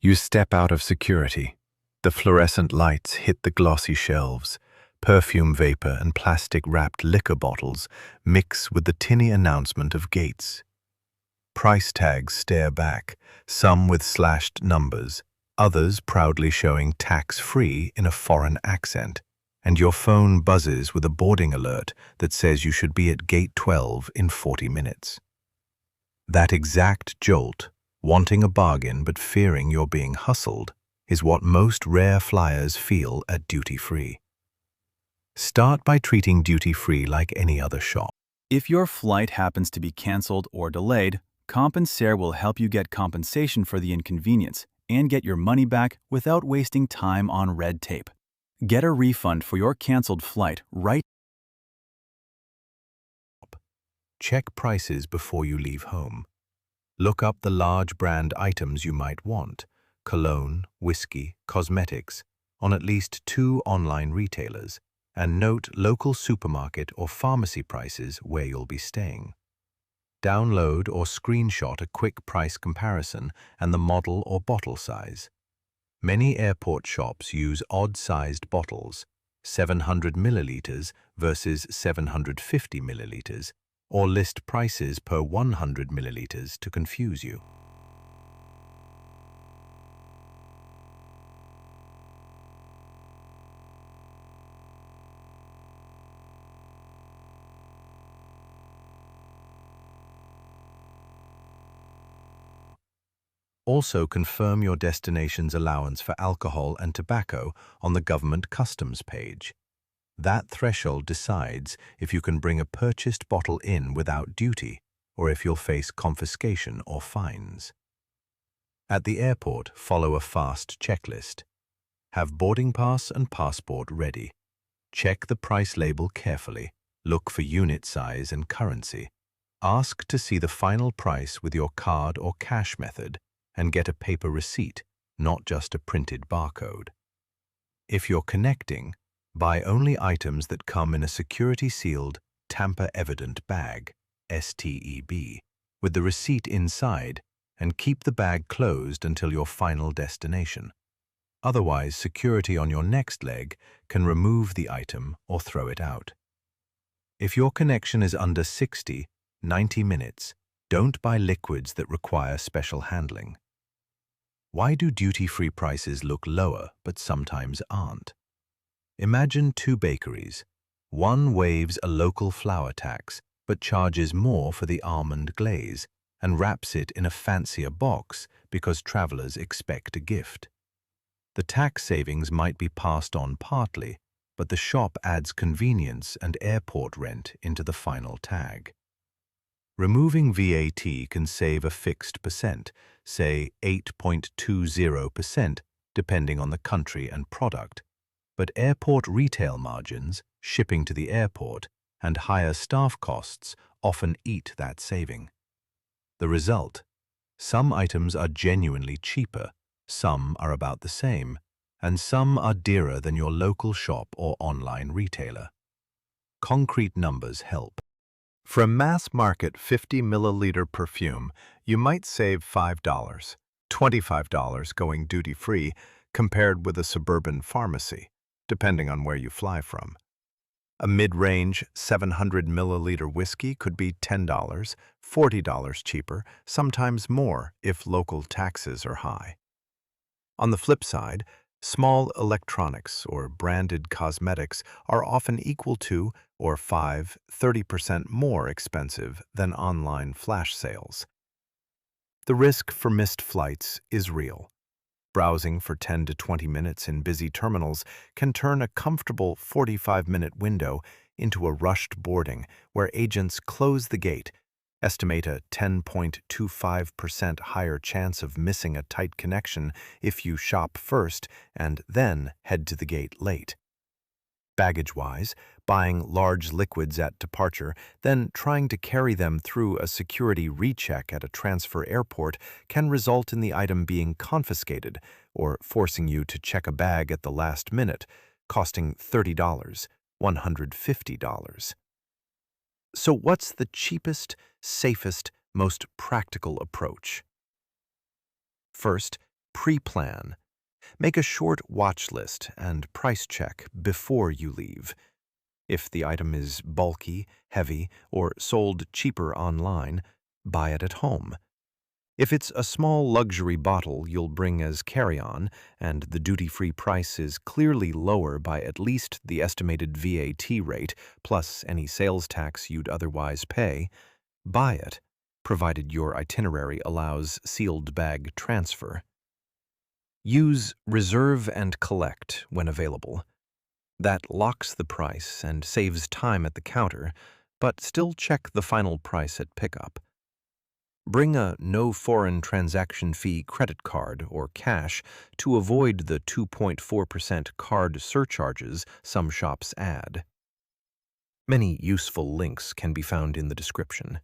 You step out of security. The fluorescent lights hit the glossy shelves. Perfume vapor and plastic-wrapped liquor bottles mix with the tinny announcement of gates. Price tags stare back, some with slashed numbers, others proudly showing tax-free in a foreign accent, and your phone buzzes with a boarding alert that says you should be at gate 12 in 40 minutes. That exact jolt, wanting a bargain but fearing you're being hustled, is what most rare flyers feel at duty-free. Start by treating duty-free like any other shop. If your flight happens to be canceled or delayed, Compensair will help you get compensation for the inconvenience and get your money back without wasting time on red tape. Get a refund for your canceled flight right. Check prices before you leave home. Look up the large brand items you might want, cologne, whiskey, cosmetics, on at least 2 online retailers, and note local supermarket or pharmacy prices where you'll be staying. Download or screenshot a quick price comparison and the model or bottle size. Many airport shops use odd-sized bottles, 700 milliliters versus 750 milliliters, or list prices per 100 milliliters to confuse you. Also confirm your destination's allowance for alcohol and tobacco on the government customs page. That threshold decides if you can bring a purchased bottle in without duty, or if you'll face confiscation or fines. At the airport, follow a fast checklist. Have boarding pass and passport ready. Check the price label carefully. Look for unit size and currency. Ask to see the final price with your card or cash method, and get a paper receipt, not just a printed barcode. If you're connecting, buy only items that come in a security-sealed, tamper-evident bag, STEB, with the receipt inside, and keep the bag closed until your final destination. Otherwise, security on your next leg can remove the item or throw it out. If your connection is under 60-90 minutes, don't buy liquids that require special handling. Why do duty-free prices look lower but sometimes aren't? Imagine 2 bakeries. One waives a local flour tax but charges more for the almond glaze and wraps it in a fancier box because travelers expect a gift. The tax savings might be passed on partly, but the shop adds convenience and airport rent into the final tag. Removing VAT can save a fixed percent, say 8.20%, depending on the country and product. But airport retail margins, shipping to the airport, and higher staff costs often eat that saving. The result? Some items are genuinely cheaper, some are about the same, and some are dearer than your local shop or online retailer. Concrete numbers help. For a mass-market 50-milliliter perfume, you might save $5, $25 going duty-free compared with a suburban pharmacy, depending on where you fly from. A mid-range 700-milliliter whiskey could be $10, $40 cheaper, sometimes more if local taxes are high. On the flip side, small electronics or branded cosmetics are often equal to or 5–30% more expensive than online flash sales. The risk for missed flights is real. Browsing for 10 to 20 minutes in busy terminals can turn a comfortable 45-minute window into a rushed boarding where agents close the gate, estimate a 10.25% higher chance of missing a tight connection if you shop first and then head to the gate late. Baggage-wise, buying large liquids at departure, then trying to carry them through a security recheck at a transfer airport can result in the item being confiscated or forcing you to check a bag at the last minute, costing $30, $150. So what's the cheapest, safest, most practical approach? First, Pre-plan. Make a short watch list and price check before you leave. If the item is bulky, heavy, or sold cheaper online, buy it at home. If it's a small luxury bottle you'll bring as carry-on and the duty-free price is clearly lower by at least the estimated VAT rate plus any sales tax you'd otherwise pay, buy it, provided your itinerary allows sealed bag transfer. Use reserve and collect when available. That locks the price and saves time at the counter, but still check the final price at pickup. Bring a no foreign transaction fee credit card or cash to avoid the 2.4% card surcharges some shops add. Many useful links can be found in the description.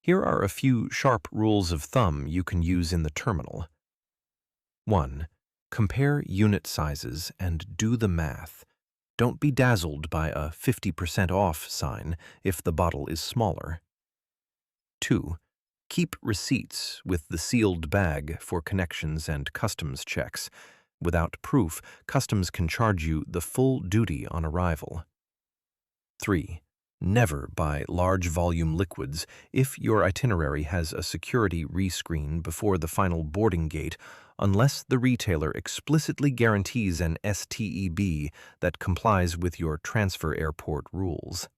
Here are a few sharp rules of thumb you can use in the terminal. 1. Compare unit sizes and do the math. Don't be dazzled by a 50% off sign if the bottle is smaller. 2. Keep receipts with the sealed bag for connections and customs checks. Without proof, customs can charge you the full duty on arrival. 3. Never buy large volume liquids if your itinerary has a security rescreen before the final boarding gate unless the retailer explicitly guarantees an STEB that complies with your transfer airport rules.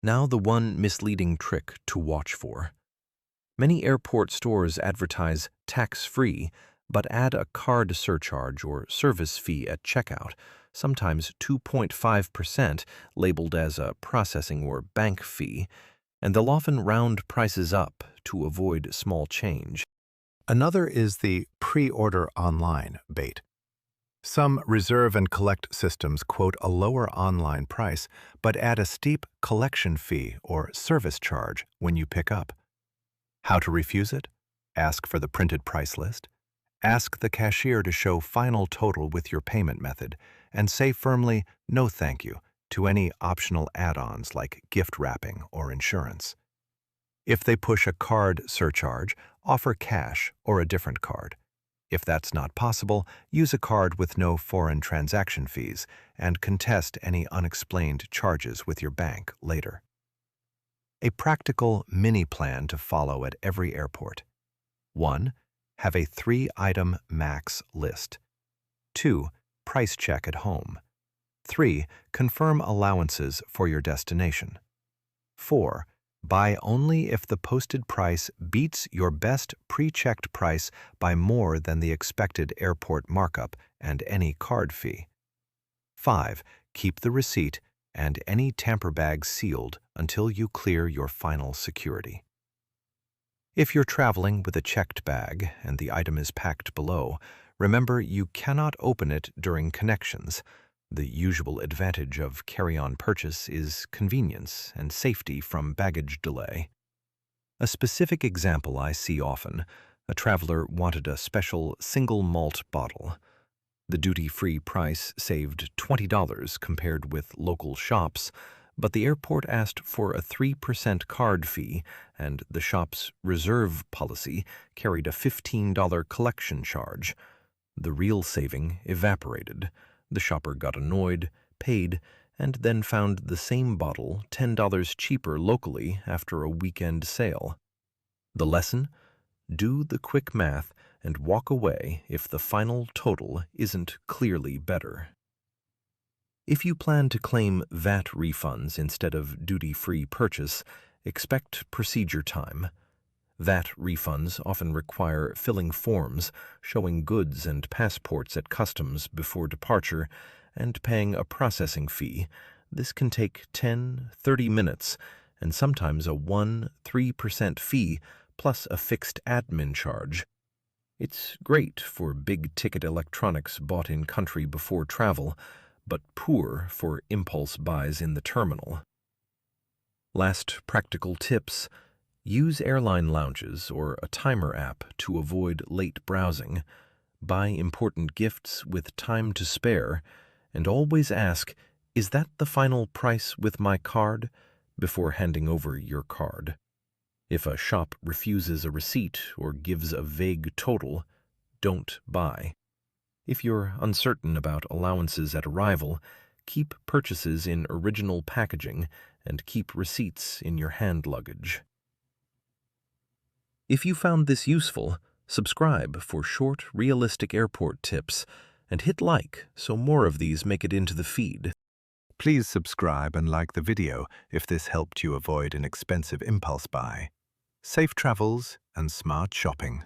Now the one misleading trick to watch for. Many airport stores advertise tax-free, but add a card surcharge or service fee at checkout, sometimes 2.5% labeled as a processing or bank fee, and they'll often round prices up to avoid small change. Another is the pre-order online bait. Some reserve and collect systems quote a lower online price, but add a steep collection fee or service charge when you pick up. How to refuse it? Ask for the printed price list. Ask the cashier to show final total with your payment method, and say firmly, "No thank you," to any optional add-ons like gift wrapping or insurance. If they push a card surcharge, offer cash or a different card. If that's not possible, use a card with no foreign transaction fees and contest any unexplained charges with your bank later. A practical mini plan to follow at every airport. 1. Have a 3-item max list. 2. Price check at home. 3. Confirm allowances for your destination. 4. Buy only if the posted price beats your best pre-checked price by more than the expected airport markup and any card fee. 5. Keep the receipt and any tamper bag sealed until you clear your final security. If you're traveling with a checked bag and the item is packed below, remember you cannot open it during connections. The usual advantage of carry-on purchase is convenience and safety from baggage delay. A specific example I see often: a traveler wanted a special single malt bottle. The duty-free price saved $20 compared with local shops, but the airport asked for a 3% card fee, and the shop's reserve policy carried a $15 collection charge. The real saving evaporated. The shopper got annoyed, paid, and then found the same bottle $10 cheaper locally after a weekend sale. The lesson? Do the quick math and walk away if the final total isn't clearly better. If you plan to claim VAT refunds instead of duty-free purchase, expect procedure time. VAT refunds often require filling forms, showing goods and passports at customs before departure, and paying a processing fee. This can take 10-30 minutes, and sometimes a 1-3% fee plus a fixed admin charge. It's great for big-ticket electronics bought in country before travel, but poor for impulse buys in the terminal. Last practical tips: use airline lounges or a timer app to avoid late browsing. Buy important gifts with time to spare, and always ask, "Is that the final price with my card?" before handing over your card. If a shop refuses a receipt or gives a vague total, don't buy. If you're uncertain about allowances at arrival, keep purchases in original packaging and keep receipts in your hand luggage. If you found this useful, subscribe for short, realistic airport tips and hit like so more of these make it into the feed. Please subscribe and like the video if this helped you avoid an expensive impulse buy. Safe travels and smart shopping.